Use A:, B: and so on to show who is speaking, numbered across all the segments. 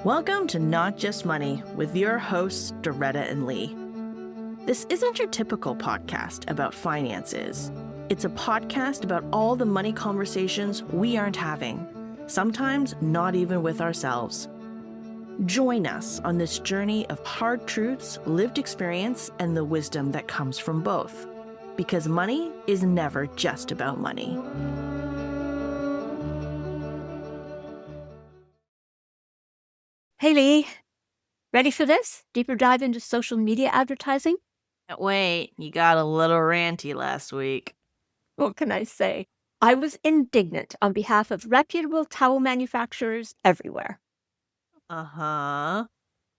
A: Welcome to Not Just Money with your hosts, Doretta and Lee. This isn't your typical podcast about finances. It's a podcast about all the money conversations we aren't having, sometimes not even with ourselves. Join us on this journey of hard truths, lived experience, and the wisdom that comes from both. Because money is never just about money.
B: Hey Lee, ready for this? Deeper dive into social media advertising?
A: Wait, you got a little ranty last week.
B: What can I say? I was indignant on behalf of reputable towel manufacturers everywhere.
A: Uh-huh.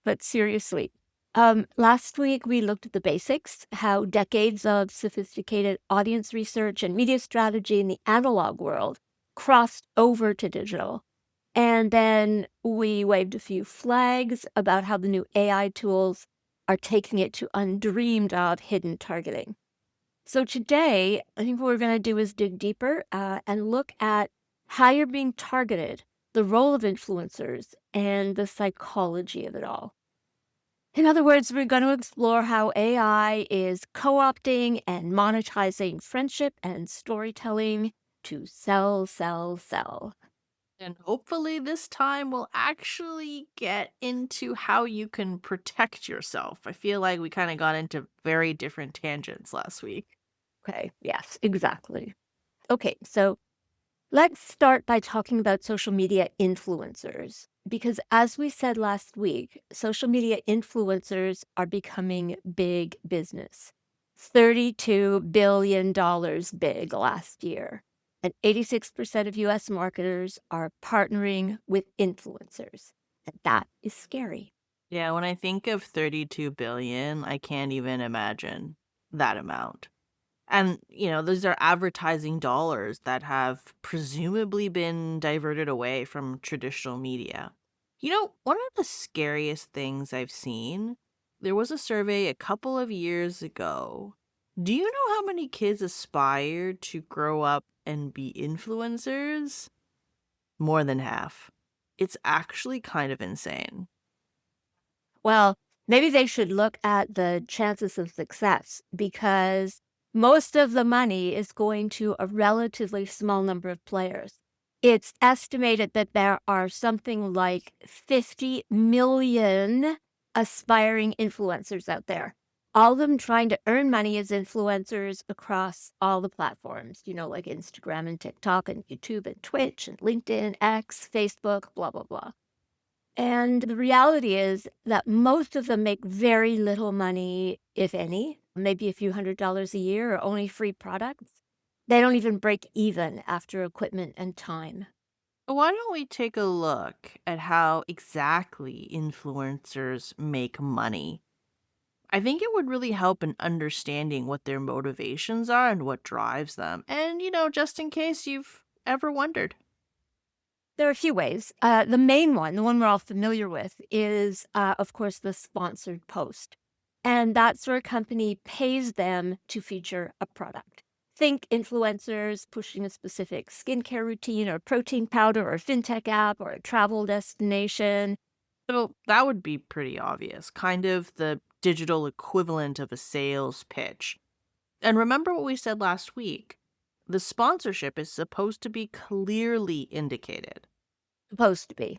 B: But seriously, last week we looked at the basics, how decades of sophisticated audience research and media strategy in the analog world crossed over to digital. And then we waved a few flags about how the new AI tools are taking it to undreamed of hidden targeting. So today, I think what we're going to do is dig deeper and look at how you're being targeted, the role of influencers, and the psychology of it all. In other words, we're going to explore how AI is co-opting and monetizing friendship and storytelling to sell, sell, sell.
A: And hopefully this time we'll actually get into how you can protect yourself. I feel like we kind of got into very different tangents last week.
B: Okay, yes, exactly. Okay, so let's start by talking about social media influencers. Because as we said last week, social media influencers are becoming big business. $32 billion big last year. And 86% of US marketers are partnering with influencers. And that is scary.
A: Yeah, when I think of 32 billion, I can't even imagine that amount. And, those are advertising dollars that have presumably been diverted away from traditional media. One of the scariest things I've seen, there was a survey a couple of years ago. Do you know how many kids aspire to grow up and be influencers? More than half. It's actually kind of insane.
B: Well, maybe they should look at the chances of success because most of the money is going to a relatively small number of players. It's estimated that there are something like 50 million aspiring influencers out there, all of them trying to earn money as influencers across all the platforms, like Instagram and TikTok and YouTube and Twitch and LinkedIn, X, Facebook, blah, blah, blah. And the reality is that most of them make very little money, if any, maybe a few $100s a year or only free products. They don't even break even after equipment and time.
A: Why don't we take a look at how exactly influencers make money? I think it would really help in understanding what their motivations are and what drives them. And, just in case you've ever wondered.
B: There are a few ways. The main one, the one we're all familiar with, is, of course, the sponsored post. And that's where a company pays them to feature a product. Think influencers pushing a specific skincare routine or protein powder or fintech app or a travel destination.
A: So that would be pretty obvious, kind of the digital equivalent of a sales pitch. And remember what we said last week. The sponsorship is supposed to be clearly indicated.
B: Supposed to be.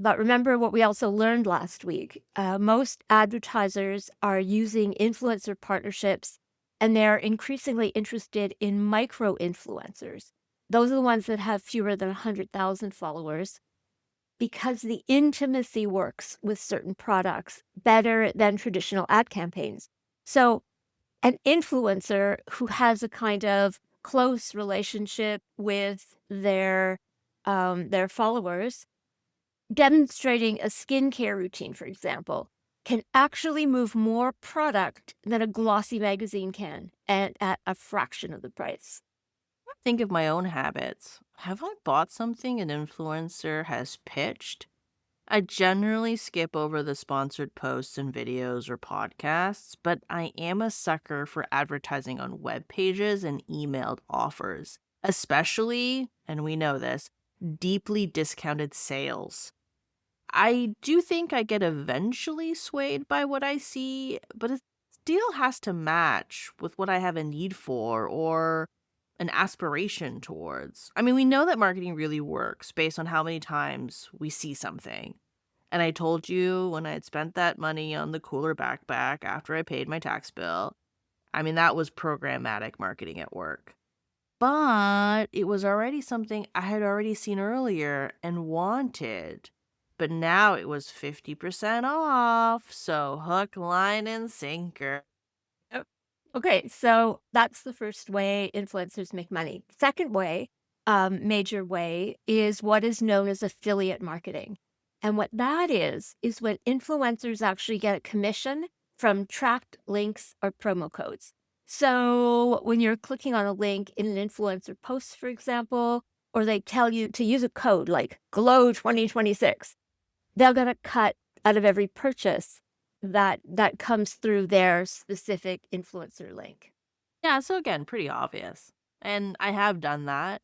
B: But remember what we also learned last week. Most advertisers are using influencer partnerships, and they're increasingly interested in micro influencers. Those are the ones that have fewer than 100,000 followers because the intimacy works with certain products better than traditional ad campaigns. So an influencer who has a kind of close relationship with their followers, demonstrating a skincare routine, for example, can actually move more product than a glossy magazine can, and at a fraction of the price.
A: Think of my own habits. Have I bought something an influencer has pitched? I generally skip over the sponsored posts and videos or podcasts, but I am a sucker for advertising on web pages and emailed offers, especially, and we know this, deeply discounted sales. I do think I get eventually swayed by what I see, but it still has to match with what I have a need for or an aspiration towards. I mean, we know that marketing really works based on how many times we see something. And I told you when I had spent that money on the cooler backpack after I paid my tax bill, I mean, that was programmatic marketing at work. But it was already something I had already seen earlier and wanted. But now it was 50% off, so hook, line, and sinker.
B: Oh, okay, so that's the first way influencers make money. Second way, major way, is what is known as affiliate marketing. And what that is when influencers actually get a commission from tracked links or promo codes. So when you're clicking on a link in an influencer post, for example, or they tell you to use a code like Glow 2026, they'll get a cut out of every purchase that comes through their specific influencer link.
A: Yeah, so again, pretty obvious. And I have done that.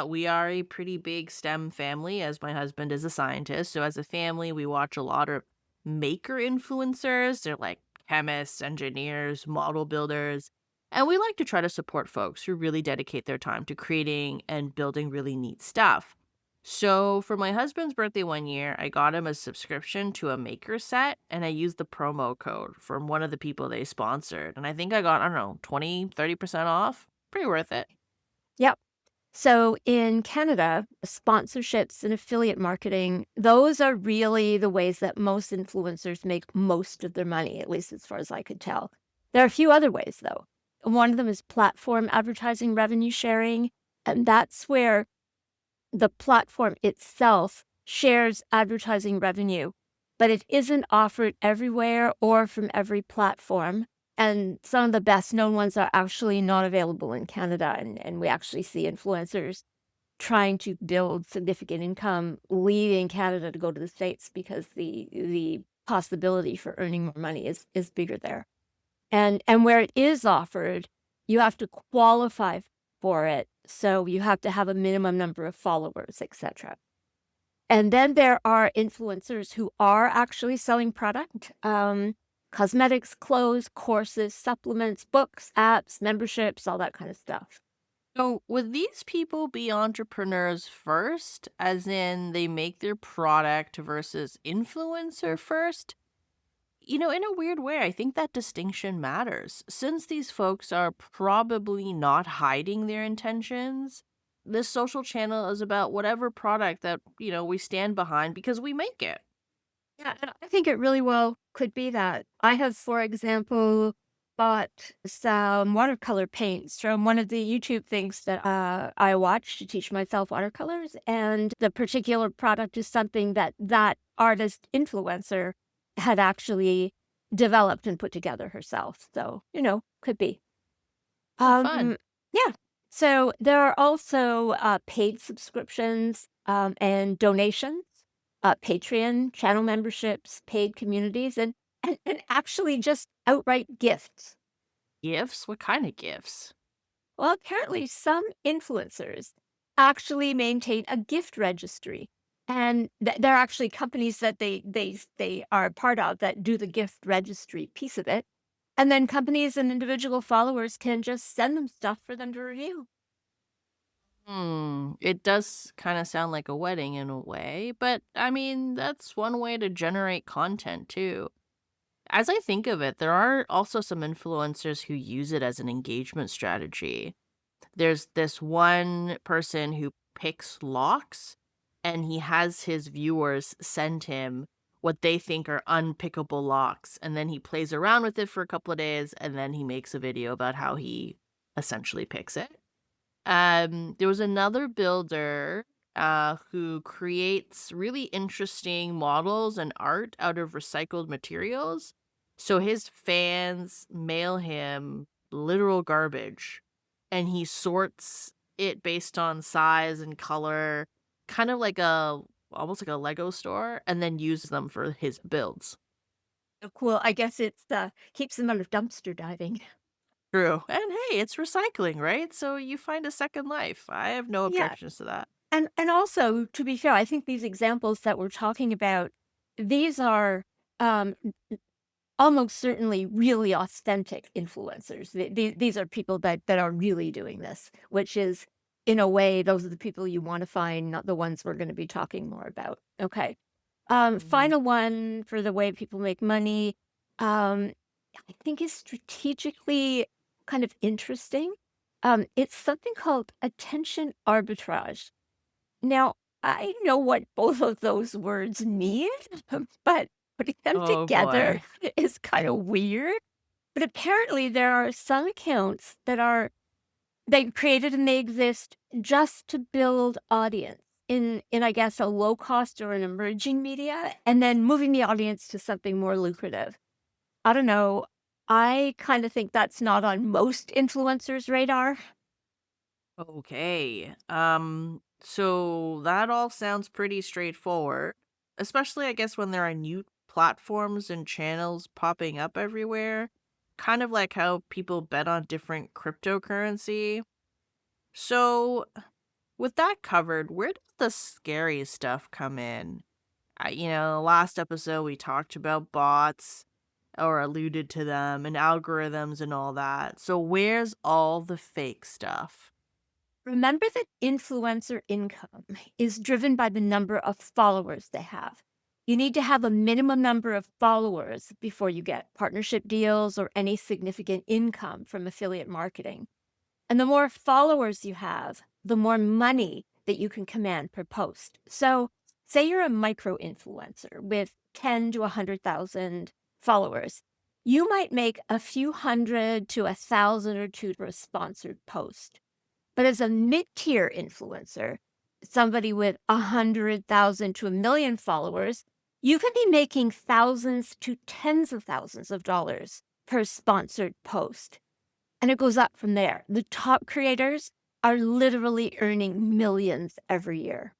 A: We are a pretty big STEM family, as my husband is a scientist. So as a family, we watch a lot of maker influencers. They're like chemists, engineers, model builders. And we like to try to support folks who really dedicate their time to creating and building really neat stuff. So for my husband's birthday one year, I got him a subscription to a maker set and I used the promo code from one of the people they sponsored. And I think I got, I don't know, 20, 30% off. Pretty worth it.
B: Yep. So in Canada, sponsorships and affiliate marketing, those are really the ways that most influencers make most of their money, at least as far as I could tell. There are a few other ways, though. One of them is platform advertising revenue sharing. And that's where the platform itself shares advertising revenue, but it isn't offered everywhere or from every platform. And some of the best known ones are actually not available in Canada. And we actually see influencers trying to build significant income leaving Canada to go to the States because the possibility for earning more money is bigger there. And where it is offered, you have to qualify for it. So you have to have a minimum number of followers, etc. And then there are influencers who are actually selling product, cosmetics, clothes, courses, supplements, books, apps, memberships, all that kind of stuff.
A: So would these people be entrepreneurs first, as in they make their product versus influencer first? In a weird way, I think that distinction matters. Since these folks are probably not hiding their intentions, this social channel is about whatever product that, we stand behind because we make it.
B: Yeah, and I think it really well could be that. I have, for example, bought some watercolor paints from one of the YouTube things that I watch to teach myself watercolors. And the particular product is something that artist influencer had actually developed and put together herself. So, could be.
A: Oh, fun.
B: Yeah. So there are also paid subscriptions and donations, Patreon, channel memberships, paid communities, and actually just outright gifts.
A: Gifts? What kind of gifts?
B: Well, apparently some influencers actually maintain a gift registry. And there are actually companies that they are a part of that do the gift registry piece of it. And then companies and individual followers can just send them stuff for them to review.
A: It does kind of sound like a wedding in a way, but I mean, that's one way to generate content too. As I think of it, there are also some influencers who use it as an engagement strategy. There's this one person who picks locks, and he has his viewers send him what they think are unpickable locks, and then he plays around with it for a couple of days, and then he makes a video about how he essentially picks it. There was another builder who creates really interesting models and art out of recycled materials. So his fans mail him literal garbage and he sorts it based on size and color, kind of like a almost like a Lego store, and then uses them for his builds.
B: Oh, cool. I guess it's keeps them out of dumpster diving.
A: True. And hey, it's recycling, right? So you find a second life. I have no
B: Yeah.
A: objections to that.
B: And also, to be fair, I think these examples that we're talking about, these are, um, almost certainly really authentic influencers. These are people that are really doing this, which is, in a way, those are the people you wanna find, not the ones we're gonna be talking more about. Okay.
A: Mhm.
B: Final one for the way people make money, um, I think is strategically kind of interesting. It's something called attention arbitrage. Now, I know what both of those words mean, but putting them
A: Oh
B: together
A: boy.
B: is kind of weird. But apparently, there are some accounts that are they created and they exist just to build audience in I guess a low cost or an emerging media, and then moving the audience to something more lucrative. I don't know. I kind of think that's not on most influencers' radar.
A: Okay. So that all sounds pretty straightforward, especially I guess when there are new platforms and channels popping up everywhere, kind of like how people bet on different cryptocurrency. So, with that covered, where does the scary stuff come in? Last episode we talked about bots or alluded to them and algorithms and all that. So, where's all the fake stuff?
B: Remember that influencer income is driven by the number of followers they have. You need to have a minimum number of followers before you get partnership deals or any significant income from affiliate marketing. And the more followers you have, the more money that you can command per post. So, say you're a micro influencer with 10 to 100,000 followers. You might make a few hundred to 1,000 or two for a sponsored post. But as a mid-tier influencer, somebody with 100,000 to 1,000,000 followers, you can be making thousands to tens of thousands of dollars per sponsored post. And it goes up from there. The top creators are literally earning millions every year.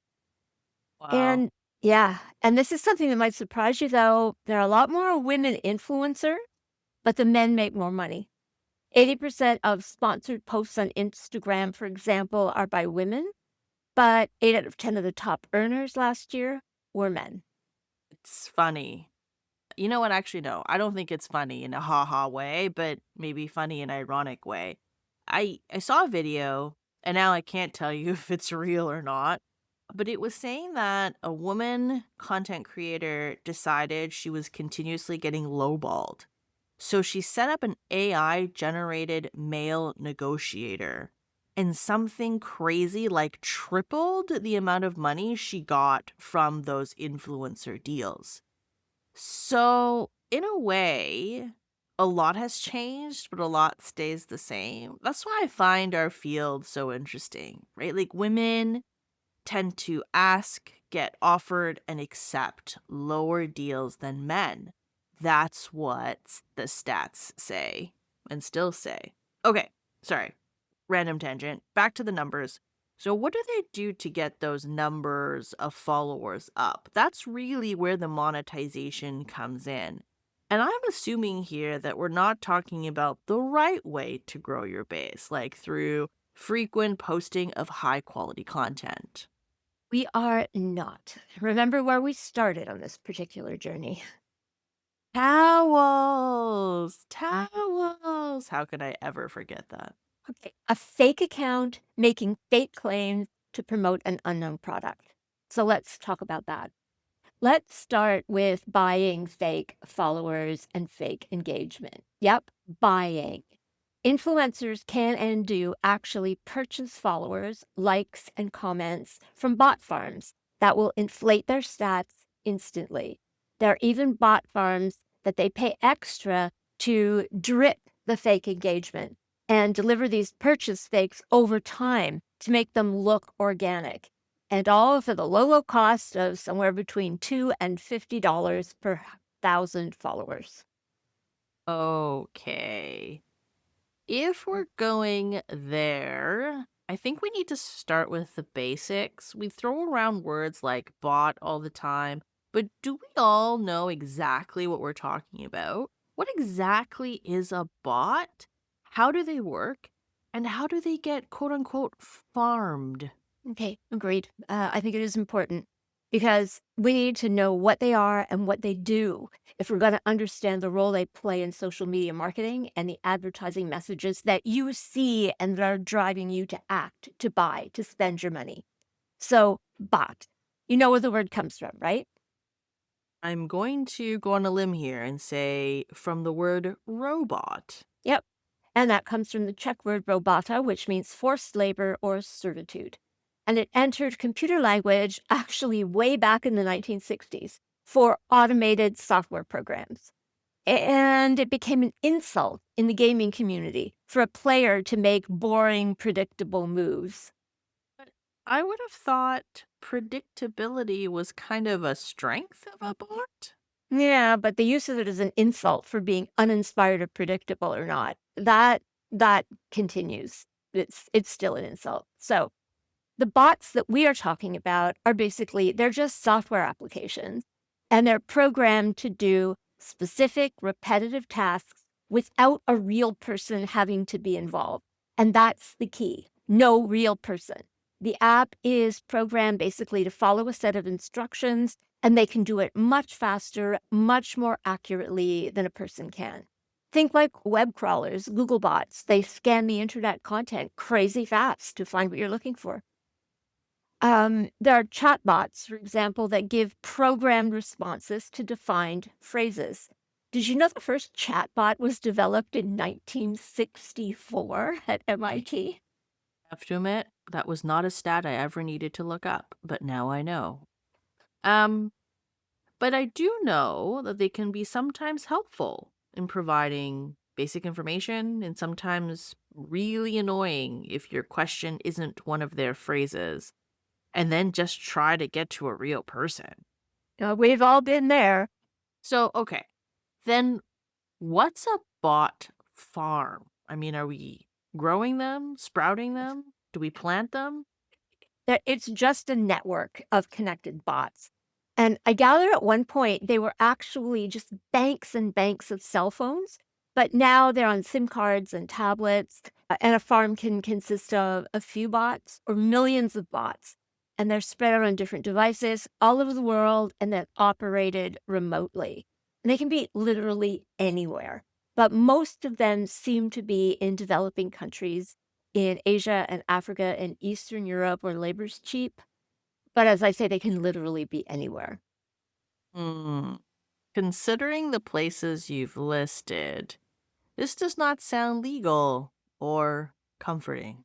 A: Wow.
B: And yeah, and this is something that might surprise you though. There are a lot more women influencer, but the men make more money. 80% of sponsored posts on Instagram, for example, are by women, but 8 out of 10 of the top earners last year were men.
A: It's funny. You know what? Actually, no. I don't think it's funny in a ha-ha way, but maybe funny in an ironic way. I saw a video, and now I can't tell you if it's real or not, but it was saying that a woman content creator decided she was continuously getting lowballed. So she set up an AI generated male negotiator, and something crazy like tripled the amount of money she got from those influencer deals. So, in a way, a lot has changed, but a lot stays the same. That's why I find our field so interesting, right? Like, women tend to ask, get offered, and accept lower deals than men. That's what the stats say and still say. Okay, sorry, random tangent. Back to the numbers. So, what do they do to get those numbers of followers up? That's really where the monetization comes in. And I'm assuming here that we're not talking about the right way to grow your base, like through frequent posting of high quality content.
B: We are not. Remember where we started on this particular journey.
A: Towels! Towels! How could I ever forget that?
B: Okay. A fake account making fake claims to promote an unknown product. So let's talk about that. Let's start with buying fake followers and fake engagement. Yep, buying. Influencers can and do actually purchase followers, likes, and comments from bot farms that will inflate their stats instantly. There are even bot farms that they pay extra to drip the fake engagement and deliver these purchase fakes over time to make them look organic. And all for the low cost of somewhere between $2 and $50 per 1,000 followers.
A: Okay. If we're going there, I think we need to start with the basics. We throw around words like bot all the time, but do we all know exactly what we're talking about? What exactly is a bot? How do they work? And how do they get quote unquote farmed?
B: Okay, agreed. I think it is important because we need to know what they are and what they do if we're going to understand the role they play in social media marketing and the advertising messages that you see and that are driving you to act, to buy, to spend your money. So, bot, you know where the word comes from, right?
A: I'm going to go on a limb here and say from the word robot.
B: Yep. And that comes from the Czech word robota, which means forced labor or servitude. And it entered computer language actually way back in the 1960s for automated software programs. And it became an insult in the gaming community for a player to make boring, predictable moves.
A: But I would have thought predictability was kind of a strength of a bot.
B: Yeah, but the use of it as an insult for being uninspired or predictable or not, that continues. It's still an insult. So the bots that we are talking about are basically they're just software applications, and they're programmed to do specific repetitive tasks without a real person having to be involved. And that's the key. No real person. The app is programmed basically to follow a set of instructions, and they can do it much faster, much more accurately than a person can. Think like web crawlers, Google bots. They scan the internet content crazy fast to find what you're looking for. There are chatbots, for example, that give programmed responses to defined phrases. Did you know the first chatbot was developed in 1964 at MIT?
A: I have to admit, that was not a stat I ever needed to look up, but now I know. Um, but I do know that they can be sometimes helpful in providing basic information and sometimes really annoying if your question isn't one of their phrases, and then just try to get to a real person.
B: We've all been there.
A: So, okay, then what's a bot farm? I mean, are we growing them, sprouting them? Do we plant them?
B: That it's just a network of connected bots. And I gather at one point they were actually just banks and banks of cell phones, but now they're on SIM cards and tablets. And a farm can consist of a few bots or millions of bots. And they're spread out on different devices all over the world and then operated remotely. And they can be literally anywhere. But most of them seem to be in developing countries in Asia and Africa and Eastern Europe where labor's cheap. But as I say, they can literally be anywhere.
A: Hmm. Considering the places you've listed, this does not sound legal or comforting.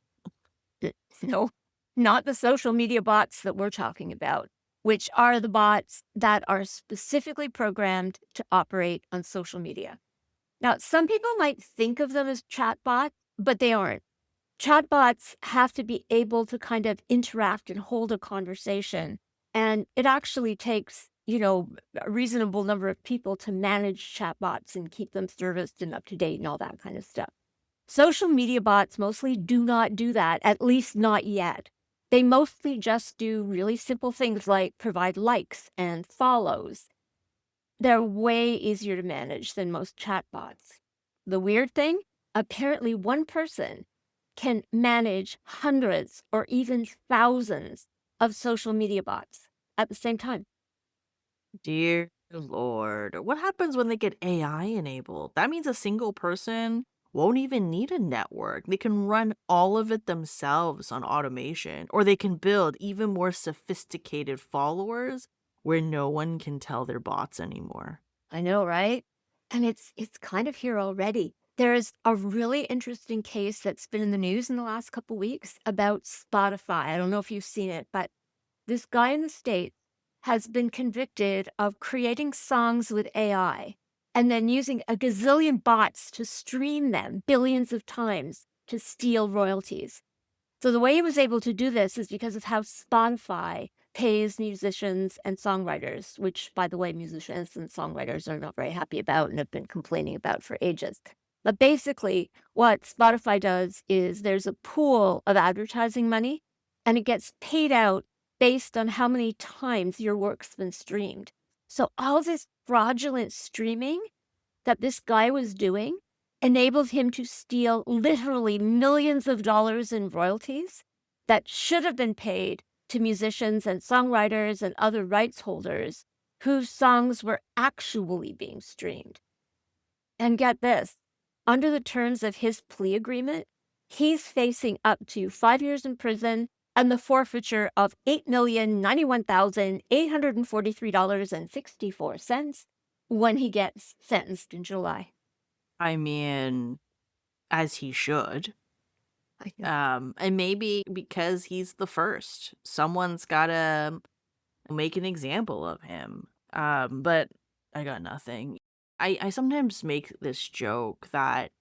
B: No, not the social media bots that we're talking about, which are the bots that are specifically programmed to operate on social media. Now, some people might think of them as chatbots, but they aren't. Chatbots have to be able to kind of interact and hold a conversation. And it actually takes, a reasonable number of people to manage chatbots and keep them serviced and up to date and all that kind of stuff. Social media bots mostly do not do that, at least not yet. They mostly just do really simple things like provide likes and follows. They're way easier to manage than most chatbots. The weird thing? Apparently, one person can manage hundreds or even thousands of social media bots at the same time.
A: Dear Lord, what happens when they get AI enabled? That means a single person won't even need a network. They can run all of it themselves on automation, or they can build even more sophisticated followers where no one can tell they're bots anymore.
B: I know, right? And it's kind of here already. There's a really interesting case that's been in the news in the last couple weeks about Spotify. I don't know if you've seen it, but this guy in the States has been convicted of creating songs with AI and then using a gazillion bots to stream them billions of times to steal royalties. So the way he was able to do this is because of how Spotify pays musicians and songwriters, which, by the way, musicians and songwriters are not very happy about and have been complaining about for ages. But basically, what Spotify does is there's a pool of advertising money, and it gets paid out based on how many times your work's been streamed. So all this fraudulent streaming that this guy was doing enabled him to steal literally millions of dollars in royalties that should have been paid to musicians and songwriters and other rights holders whose songs were actually being streamed. And get this, under the terms of his plea agreement, he's facing up to 5 years in prison and the forfeiture of $8,091,843.64 when he gets sentenced in July.
A: I mean, as he should.
B: I know.
A: And maybe because he's the first, someone's gotta make an example of him. But I got nothing. I sometimes make this joke that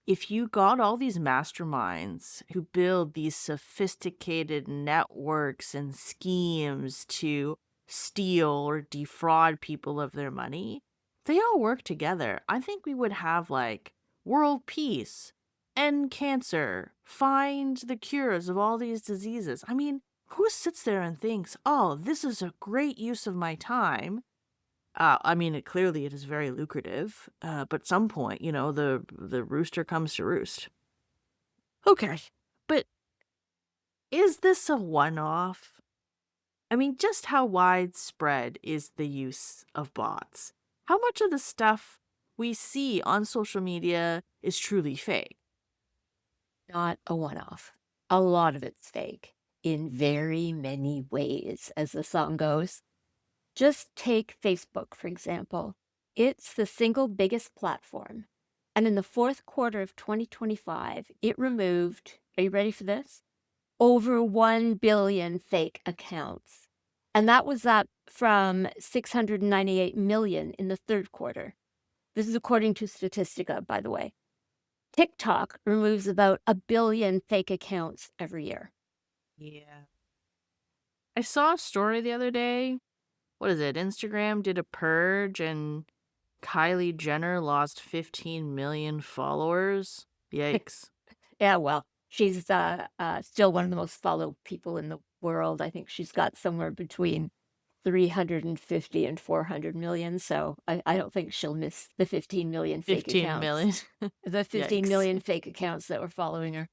A: if you got all these masterminds who build these sophisticated networks and schemes to steal or defraud people of their money, they all work together. I think we would have like world peace, end cancer, find the cures of all these diseases. I mean, who sits there and thinks, oh, this is a great use of my time? I mean, clearly it is very lucrative, but at some point, the rooster comes to roost. Okay, but is this a one-off? I mean, just how widespread is the use of bots? How much of the stuff we see on social media is truly fake?
B: Not a one-off. A lot of it's fake in very many ways, as the song goes. Just take Facebook, for example. It's the single biggest platform. And in the fourth quarter of 2025, it removed, are you ready for this? Over 1 billion fake accounts. And that was up from 698 million in the third quarter. This is according to Statistica, by the way. TikTok removes about 1 billion fake accounts every year.
A: Yeah. I saw a story the other day. What is it? Instagram did a purge and Kylie Jenner lost 15 million followers. Yikes.
B: Yeah, well, she's still one of the most followed people in the world. I think she's got somewhere between 350 and 400 million. So I don't think she'll miss the 15 million fake
A: 15 million.
B: accounts. The 15
A: Yikes.
B: million fake accounts that were following her.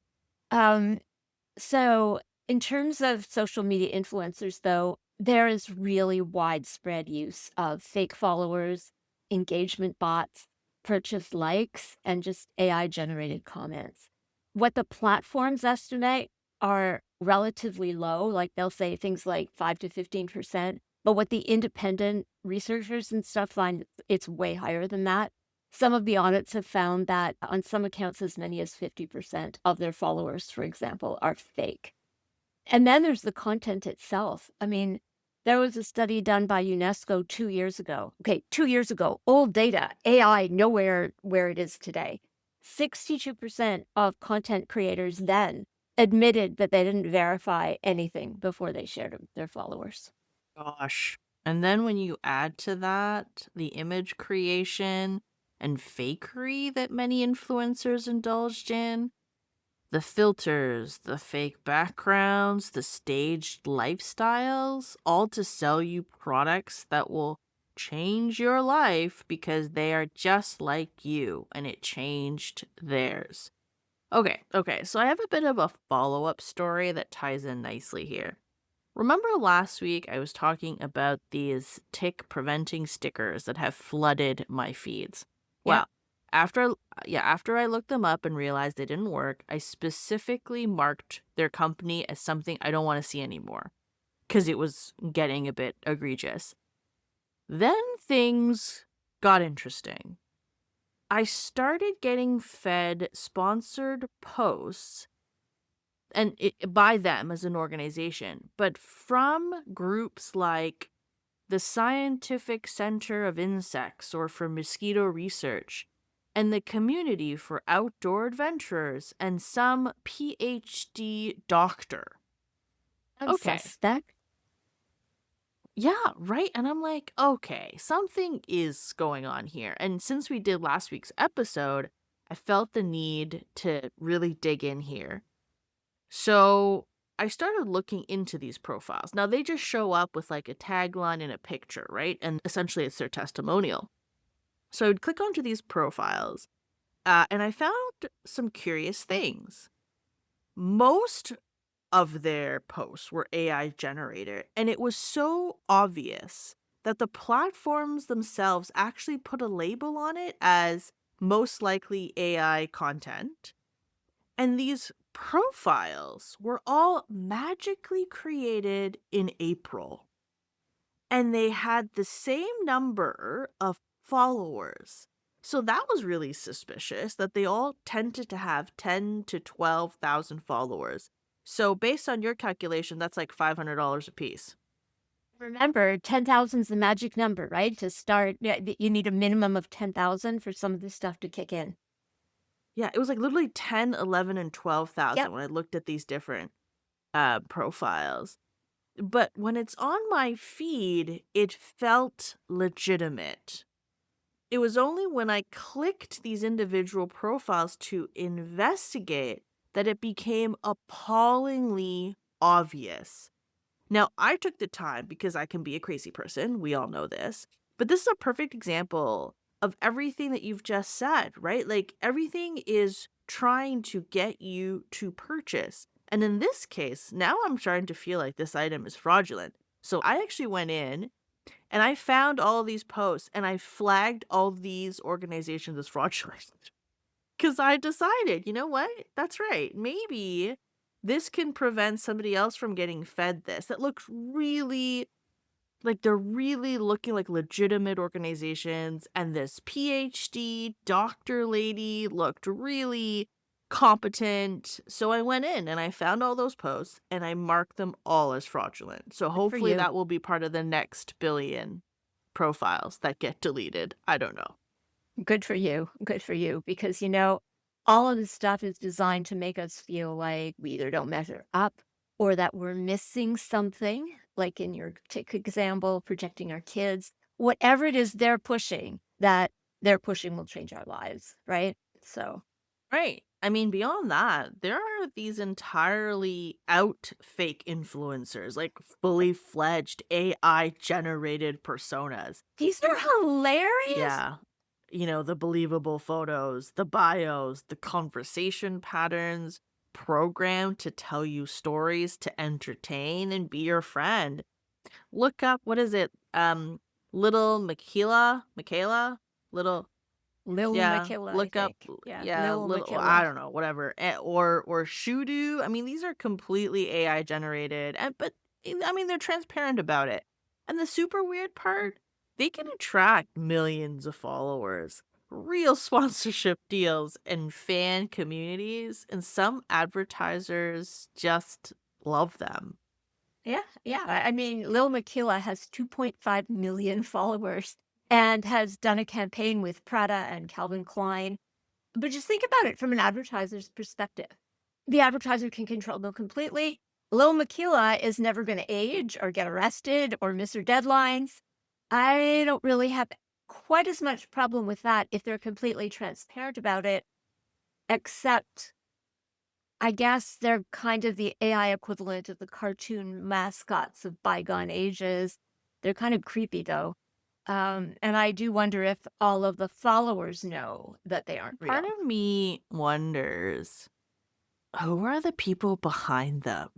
B: Um, so in terms of social media influencers, though, there is really widespread use of fake followers, engagement bots, purchase likes, and just AI generated comments. What the platforms estimate are relatively low, like they'll say things like 5 to 15%, but what the independent researchers and stuff find, it's way higher than that. Some of the audits have found that on some accounts, as many as 50% of their followers, for example, are fake. And then there's the content itself. I mean, there was a study done by UNESCO 2 years ago. Okay, 2 years ago, old data, AI, nowhere where it is today. 62% of content creators then admitted that they didn't verify anything before they shared it with their followers.
A: Gosh. And then when you add to that the image creation and fakery that many influencers indulged in, the filters, the fake backgrounds, the staged lifestyles, all to sell you products that will change your life because they are just like you and it changed theirs. Okay, so I have a bit of a follow-up story that ties in nicely here. Remember last week I was talking about these tick preventing stickers that have flooded my feeds?
B: Yep.
A: Well, after after I looked them up and realized they didn't work, I specifically marked their company as something I don't want to see anymore because it was getting a bit egregious. Then things got interesting. I started getting fed sponsored posts and by them as an organization, but from groups like the Scientific Center of Insects or for Mosquito Research, and the Community for Outdoor Adventurers, and some PhD doctor.
B: I'm
A: Okay.
B: suspect.
A: Yeah, right. And I'm like, okay, something is going on here. And since we did last week's episode, I felt the need to really dig in here. So I started looking into these profiles. Now, they just show up with like a tagline and a picture, right? And essentially, it's their testimonial. So I'd click onto these profiles, and I found some curious things. Most of their posts were AI generated. And it was so obvious that the platforms themselves actually put a label on it as most likely AI content. And these profiles were all magically created in April. And they had the same number of followers. So that was really suspicious that they all tended to have 10 to 12,000 followers. So based on your calculation, that's like $500 a piece.
B: Remember, 10,000 is the magic number, right? To start, yeah, you need a minimum of 10,000 for some of this stuff to kick in.
A: Yeah, it was like literally 10, 11, and
B: Yep.
A: 12,000 when I looked at these different profiles. But when it's on my feed, it felt legitimate. It was only when I clicked these individual profiles to investigate that it became appallingly obvious. Now, I took the time because I can be a crazy person. We all know this. But this is a perfect example of everything that you've just said, right? Like everything is trying to get you to purchase. And in this case, now I'm starting to feel like this item is fraudulent. So I actually went in and I found all these posts and I flagged all these organizations as fraudulent. Because I decided, you know what? That's right. Maybe this can prevent somebody else from getting fed this. That looks really like they're really looking like legitimate organizations. And this PhD doctor lady looked really competent. So I went in and I found all those posts and I marked them all as fraudulent. So
B: Good for
A: hopefully
B: you.
A: that will be part of the next billion profiles that get deleted. I don't know.
B: Good for you. Good for you. Because, all of this stuff is designed to make us feel like we either don't measure up or that we're missing something, like in your example, projecting our kids. Whatever it is that they're pushing will change our lives, right? So,
A: Right. I mean, beyond that, there are these entirely out fake influencers, like fully fledged AI generated personas.
B: these are hilarious.
A: Yeah. You know, the believable photos, the bios, the conversation patterns, programmed to tell you stories to entertain and be your friend. Look up, what is it? Little Michaela? Little
B: Lil
A: Yeah,
B: Michaela, I
A: look up
B: think. Yeah,
A: yeah,
B: Lil
A: little I
B: Michaela.
A: don't know, whatever, or Shudu. I mean, these are completely AI generated, and but I mean, they're transparent about it. And the super weird part, they can attract millions of followers, real sponsorship deals, and fan communities, and some advertisers just love them.
B: Yeah, yeah. I mean, Lil Miquela has 2.5 million followers and has done a campaign with Prada and Calvin Klein. But just think about it from an advertiser's perspective. The advertiser can control them completely. Lil Miquela is never going to age or get arrested or miss her deadlines. I don't really have quite as much problem with that if they're completely transparent about it, except I guess they're kind of the AI equivalent of the cartoon mascots of bygone ages. They're kind of creepy though. And I do wonder if all of the followers know that they aren't
A: Part
B: real.
A: of me wonders, who are the people behind them?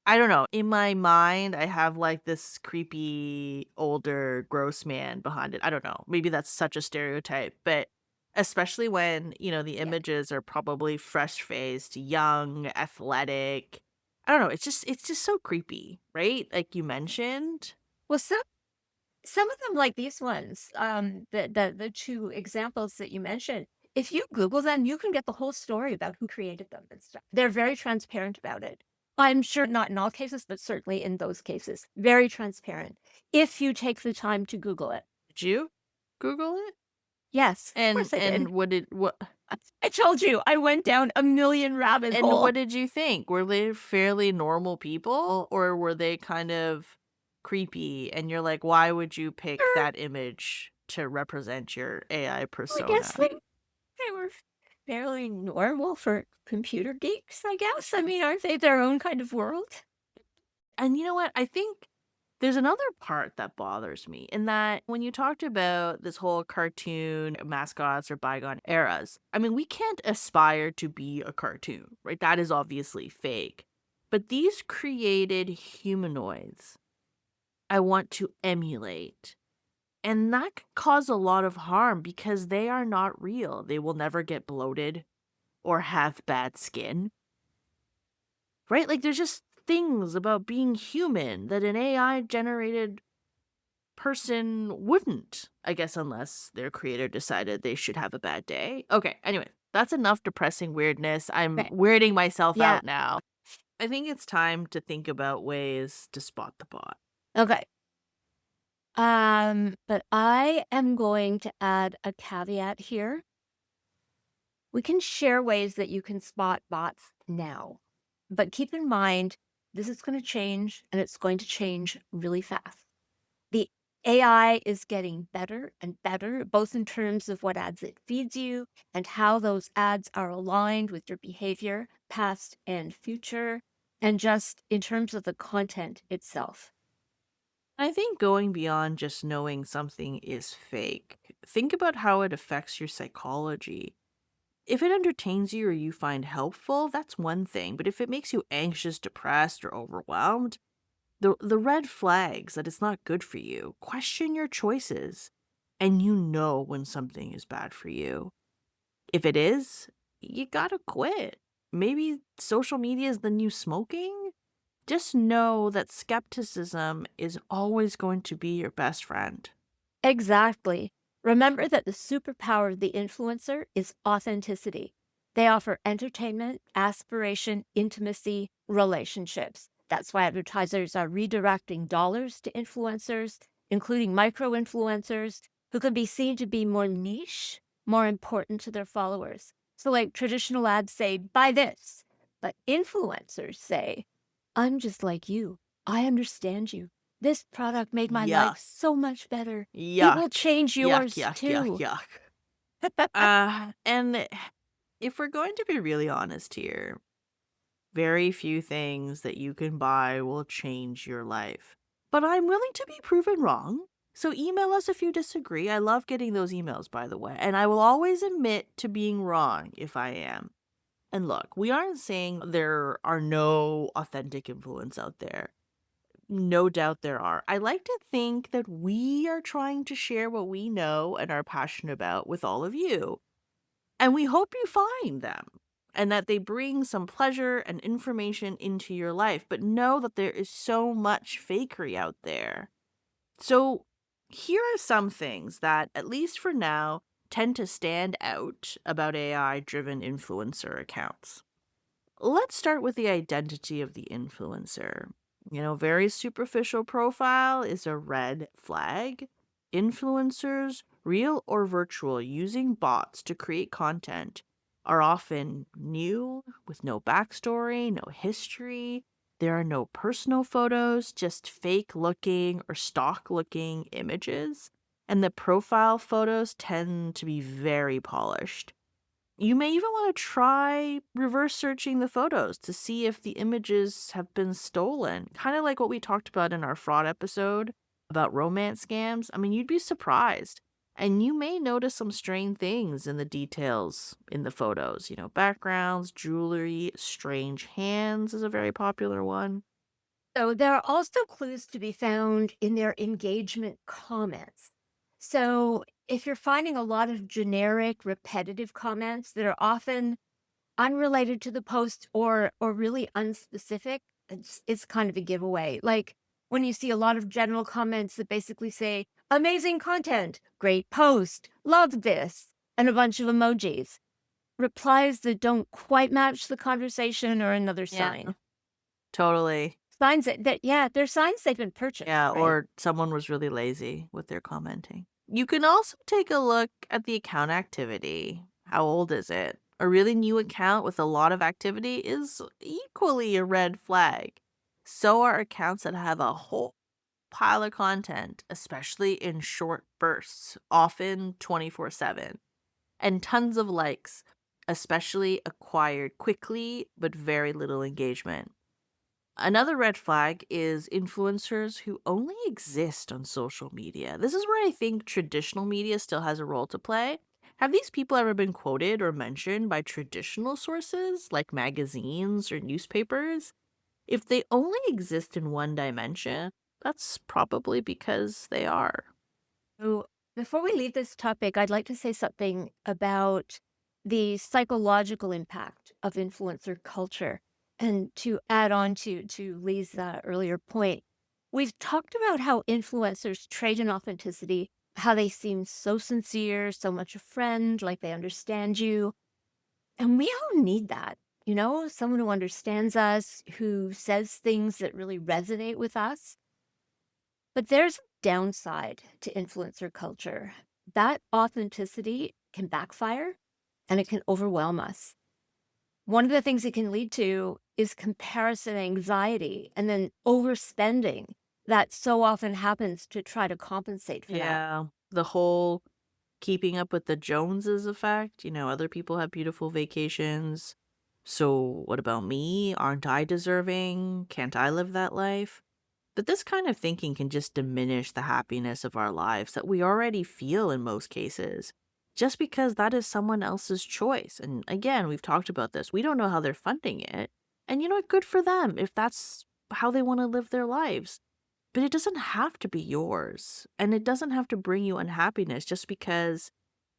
A: I don't know. In my mind, I have like this creepy older gross man behind it. I don't know. Maybe that's such a stereotype, but especially when, the
B: Yeah.
A: images are probably fresh-faced, young, athletic. I don't know. It's just so creepy, right? Like you mentioned.
B: Well, some of them, like these ones, the two examples that you mentioned, if you Google them, you can get the whole story about who created them and stuff. They're very transparent about it. I'm sure not in all cases, but certainly in those cases, very transparent. If you take the time to Google it.
A: Did you Google it?
B: Yes, of
A: And
B: course I did.
A: and what
B: I told you I went down a million rabbit
A: And
B: hole.
A: what did you think? Were they fairly normal people, or were they kind of creepy and you're like, "Why would you pick
B: Sure,
A: that image to represent your AI
B: I guess
A: persona?"
B: they were fairly normal for computer geeks, I guess. I mean, aren't they their own kind of world?
A: And you know what? I think there's another part that bothers me in that when you talked about this whole cartoon mascots or bygone eras, I mean, we can't aspire to be a cartoon, right? That is obviously fake. but these created humanoids I want to emulate. And that can cause a lot of harm because they are not real. They will never get bloated or have bad skin, right? Like, there's just things about being human that an AI generated person wouldn't, I guess, unless their creator decided they should have a bad day. Okay, anyway, that's enough depressing weirdness. I'm
B: Right.
A: weirding myself
B: Yeah.
A: out now. I think it's time to think about ways to spot the bot.
B: Okay. But I am going to add a caveat here. We can share ways that you can spot bots now, but keep in mind this is going to change and it's going to change really fast. The AI is getting better and better, both in terms of what ads it feeds you and how those ads are aligned with your behavior, past and future, and just in terms of the content itself.
A: I think going beyond just knowing something is fake, think about how it affects your psychology. If it entertains you or you find helpful, that's one thing, but if it makes you anxious, depressed, or overwhelmed, the red flags that it's not good for you, question your choices. And you know when something is bad for you. If it is, you gotta quit. Maybe social media is the new smoking? Just know that skepticism is always going to be your best friend.
B: Exactly. Remember that the superpower of the influencer is authenticity. They offer entertainment, aspiration, intimacy, relationships. That's why advertisers are redirecting dollars to influencers, including micro influencers who can be seen to be more niche, more important to their followers. So, like traditional ads say, buy this, but influencers say, I'm just like you. I understand you. This product made my life
A: Yuck.
B: so much better. It will
A: Yuck.
B: change
A: Yuck,
B: yours
A: yuck, yuck,
B: too.
A: yuck. And if we're going to be really honest here, very few things that you can buy will change your life. But I'm willing to be proven wrong. So email us if you disagree. I love getting those emails, by the way. And I will always admit to being wrong if I am. And look, we aren't saying there are no authentic influence out there. No doubt there are. I like to think that we are trying to share what we know and are passionate about with all of you. And we hope you find them and that they bring some pleasure and information into your life. But know that there is so much fakery out there. So, here are some things that, at least for now, tend to stand out about AI driven influencer accounts. Let's start with the identity of the influencer. Very superficial profile is a red flag. Influencers, real or virtual, using bots to create content are often new, with no backstory, no history. There are no personal photos, just fake looking or stock looking images. And the profile photos tend to be very polished. You may even want to try reverse searching the photos to see if the images have been stolen. Kind of like what we talked about in our fraud episode about romance scams. I mean, you'd be surprised. And you may notice some strange things in the details in the photos. Backgrounds, jewelry, strange hands is a very popular one.
B: So there are also clues to be found in their engagement comments. So if you're finding a lot of generic, repetitive comments that are often unrelated to the post or really unspecific, it's kind of a giveaway. Like when you see a lot of general comments that basically say, amazing content, great post, love this, and a bunch of emojis. Replies that don't quite match the conversation are another
A: Yeah,
B: sign.
A: totally.
B: Signs that yeah, they're signs they've been purchased,
A: Yeah,
B: right?
A: or someone was really lazy with their commenting. You can also take a look at the account activity. How old is it? A really new account with a lot of activity is equally a red flag. So are accounts that have a whole pile of content, especially in short bursts, often 24/7, and tons of likes, especially acquired quickly but very little engagement. Another red flag is influencers who only exist on social media. This is where I think traditional media still has a role to play. Have these people ever been quoted or mentioned by traditional sources like magazines or newspapers? If they only exist in one dimension, that's probably because they are.
B: So, before we leave this topic, I'd like to say something about the psychological impact of influencer culture. And to add on to Lee's earlier point, we've talked about how influencers trade in authenticity, how they seem so sincere, so much a friend, like they understand you. And we all need that, someone who understands us, who says things that really resonate with us. But there's a downside to influencer culture. That authenticity can backfire and it can overwhelm us. One of the things it can lead to is comparison anxiety and then overspending that so often happens to try to compensate for that.
A: Yeah. The whole keeping up with the Joneses effect. Other people have beautiful vacations. So what about me? Aren't I deserving? Can't I live that life? But this kind of thinking can just diminish the happiness of our lives that we already feel in most cases, just because that is someone else's choice. And again, we've talked about this. We don't know how they're funding it. And good for them if that's how they want to live their lives. But it doesn't have to be yours. And it doesn't have to bring you unhappiness just because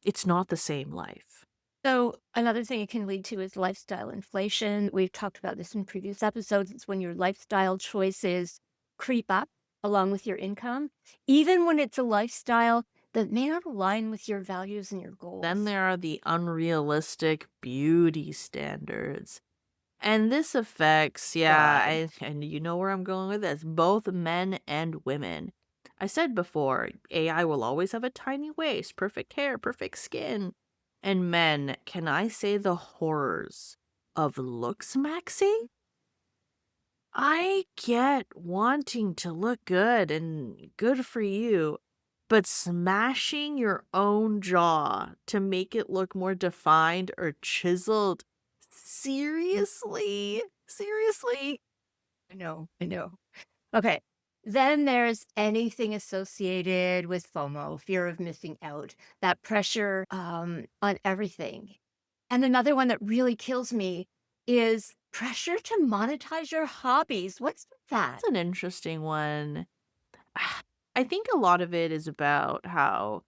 A: it's not the same life.
B: So, another thing it can lead to is lifestyle inflation. We've talked about this in previous episodes. It's when your lifestyle choices creep up along with your income, even when it's a lifestyle that may not align with your values and your
A: Then
B: goals.
A: there are the unrealistic beauty standards. And this affects, yeah,
B: God.
A: and you know where I'm going with this, both men and women. I said before, AI will always have a tiny waist, perfect hair, perfect skin. And men, can I say the horrors of looks maxing? I get wanting to look good and good for you, but smashing your own jaw to make it look more defined or chiseled. Seriously? Seriously?
B: I know. Okay. Then there's anything associated with FOMO, fear of missing out, that pressure on everything. And another one that really kills me is pressure to monetize your hobbies. What's that?
A: That's an interesting one. I think a lot of it is about how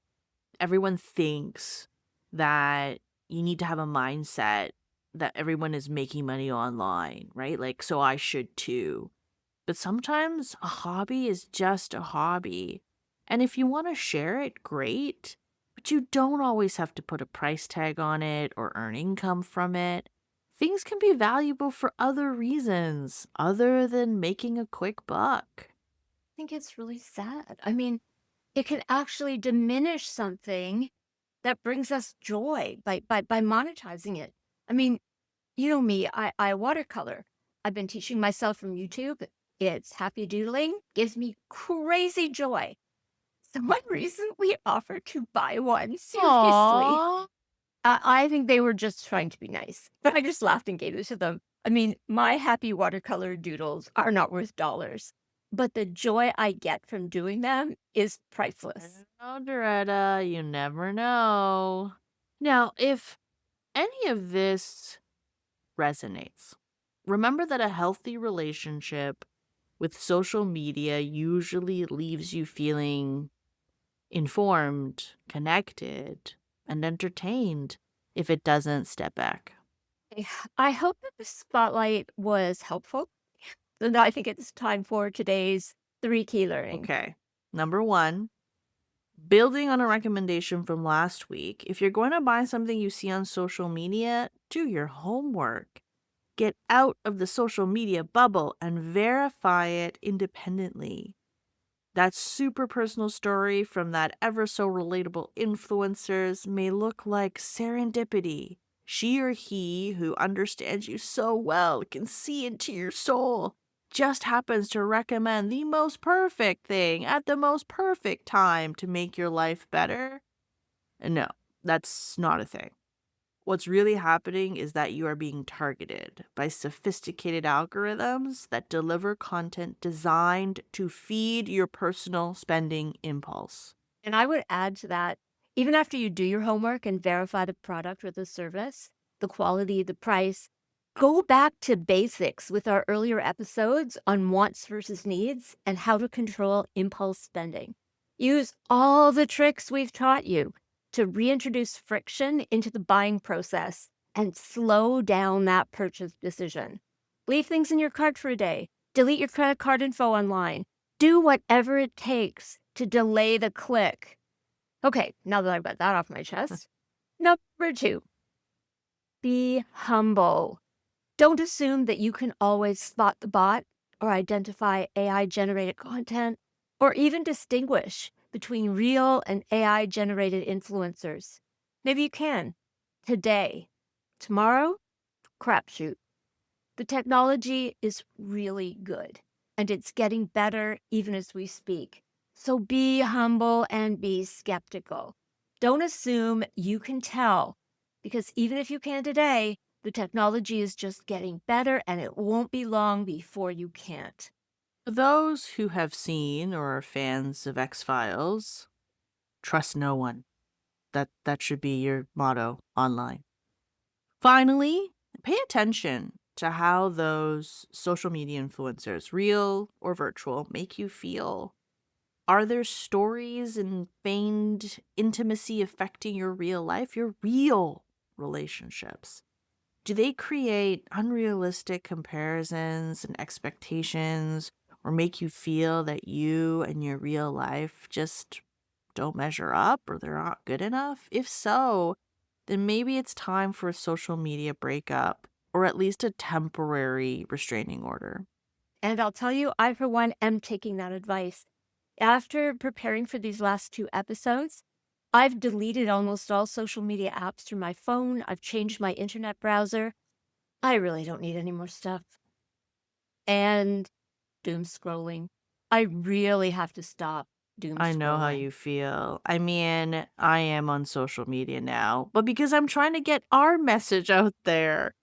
A: everyone thinks that you need to have a mindset that everyone is making money online, right? Like, so I should too. But sometimes a hobby is just a hobby. And if you want to share it, great. But you don't always have to put a price tag on it or earn income from it. Things can be valuable for other reasons other than making a quick buck.
B: Think it's really sad. I mean, it can actually diminish something that brings us joy by monetizing it. I mean, you know me, I watercolor. I've been teaching myself from YouTube. It's happy doodling, gives me crazy joy. Someone recently offered to buy one. Seriously.
A: Aww.
B: I think they were just trying to be nice, but I just laughed and gave it to them. I mean, my happy watercolor doodles are not worth dollars, but the joy I get from doing them is priceless.
A: Oh, Doretta, you never know. Now, if any of this resonates, remember that a healthy relationship with social media usually leaves you feeling informed, connected, and entertained if it doesn't step back.
B: Eh, I hope that the spotlight was helpful. And I think it's time for today's 3 key learnings.
A: Okay. Number one, building on a recommendation from last week, if you're going to buy something you see on social media, do your homework. Get out of the social media bubble and verify it independently. That super personal story from that ever so relatable influencers may look like serendipity. She or he who understands you so well, can see into your soul, just happens to recommend the most perfect thing at the most perfect time to make your life better. No, that's not a thing. What's really happening is that you are being targeted by sophisticated algorithms that deliver content designed to feed your personal spending impulse.
B: And I would add to that, even after you do your homework and verify the product or the service, the quality, the price, Go back to basics with our earlier episodes on wants versus needs and how to control impulse spending. Use all the tricks we've taught you to reintroduce friction into the buying process and slow down that purchase decision. Leave things in your cart for a day. Delete your credit card info online. Do whatever it takes to delay the click. Okay, now that I've got that off my chest. Number 2, be humble. Don't assume that you can always spot the bot or identify AI generated content or even distinguish between real and AI generated influencers. Maybe you can today. Tomorrow, crapshoot. The technology is really good and it's getting better even as we speak. So be humble and be skeptical. Don't assume you can tell, because even if you can today, the technology is just getting better and it won't be long before you can't.
A: For those who have seen or are fans of X-Files, trust no one. That should be your motto online. Finally, pay attention to how those social media influencers, real or virtual, make you feel. Are there stories and feigned intimacy affecting your real life, your real relationships? Do they create unrealistic comparisons and expectations or make you feel that you and your real life just don't measure up or they're not good enough? If so, then maybe it's time for a social media breakup or at least a temporary restraining order.
B: And I'll tell you, I, for one, am taking that advice. After preparing for these last 2 episodes, I've deleted almost all social media apps from my phone. I've changed my internet browser. I really don't need any more stuff. And doom scrolling. I really have to stop doom
A: I know how
B: scrolling.
A: you feel. I mean, I am on social media now, but because I'm trying to get our message out there,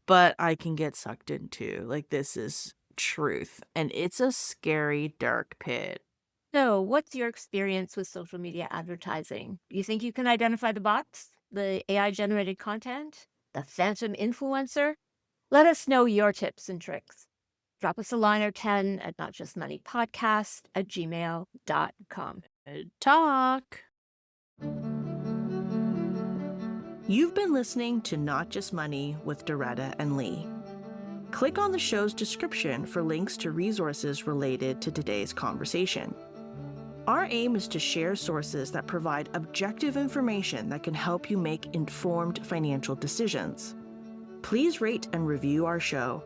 A: but I can get sucked into. Like, this is truth, and it's a scary, dark pit.
B: So, what's your experience with social media advertising? Do you think you can identify the bots, the AI generated content, the phantom influencer? Let us know your tips and tricks. Drop us a line or 10 at notjustmoneypodcast@gmail.com.
A: Good talk. You've been listening to Not Just Money with Doretta and Lee. Click on the show's description for links to resources related to today's conversation. Our aim is to share sources that provide objective information that can help you make informed financial decisions. Please rate and review our show.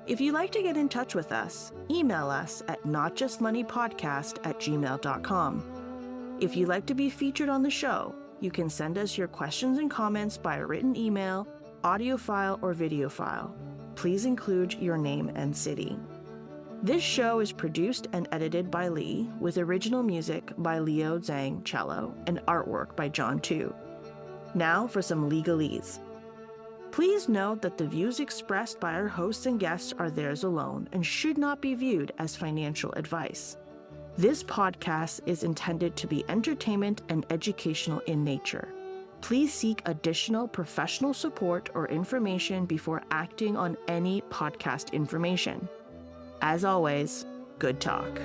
A: If you'd like to get in touch with us, email us at notjustmoneypodcast@gmail.com. If you'd like to be featured on the show, you can send us your questions and comments by a written email, audio file, or video file. Please include your name and city. This show is produced and edited by Lee, with original music by Leo Zhang cello and artwork by John Tu. Now for some legalese. Please note that the views expressed by our hosts and guests are theirs alone and should not be viewed as financial advice. This podcast is intended to be entertainment and educational in nature. Please seek additional professional support or information before acting on any podcast information. As always, good talk.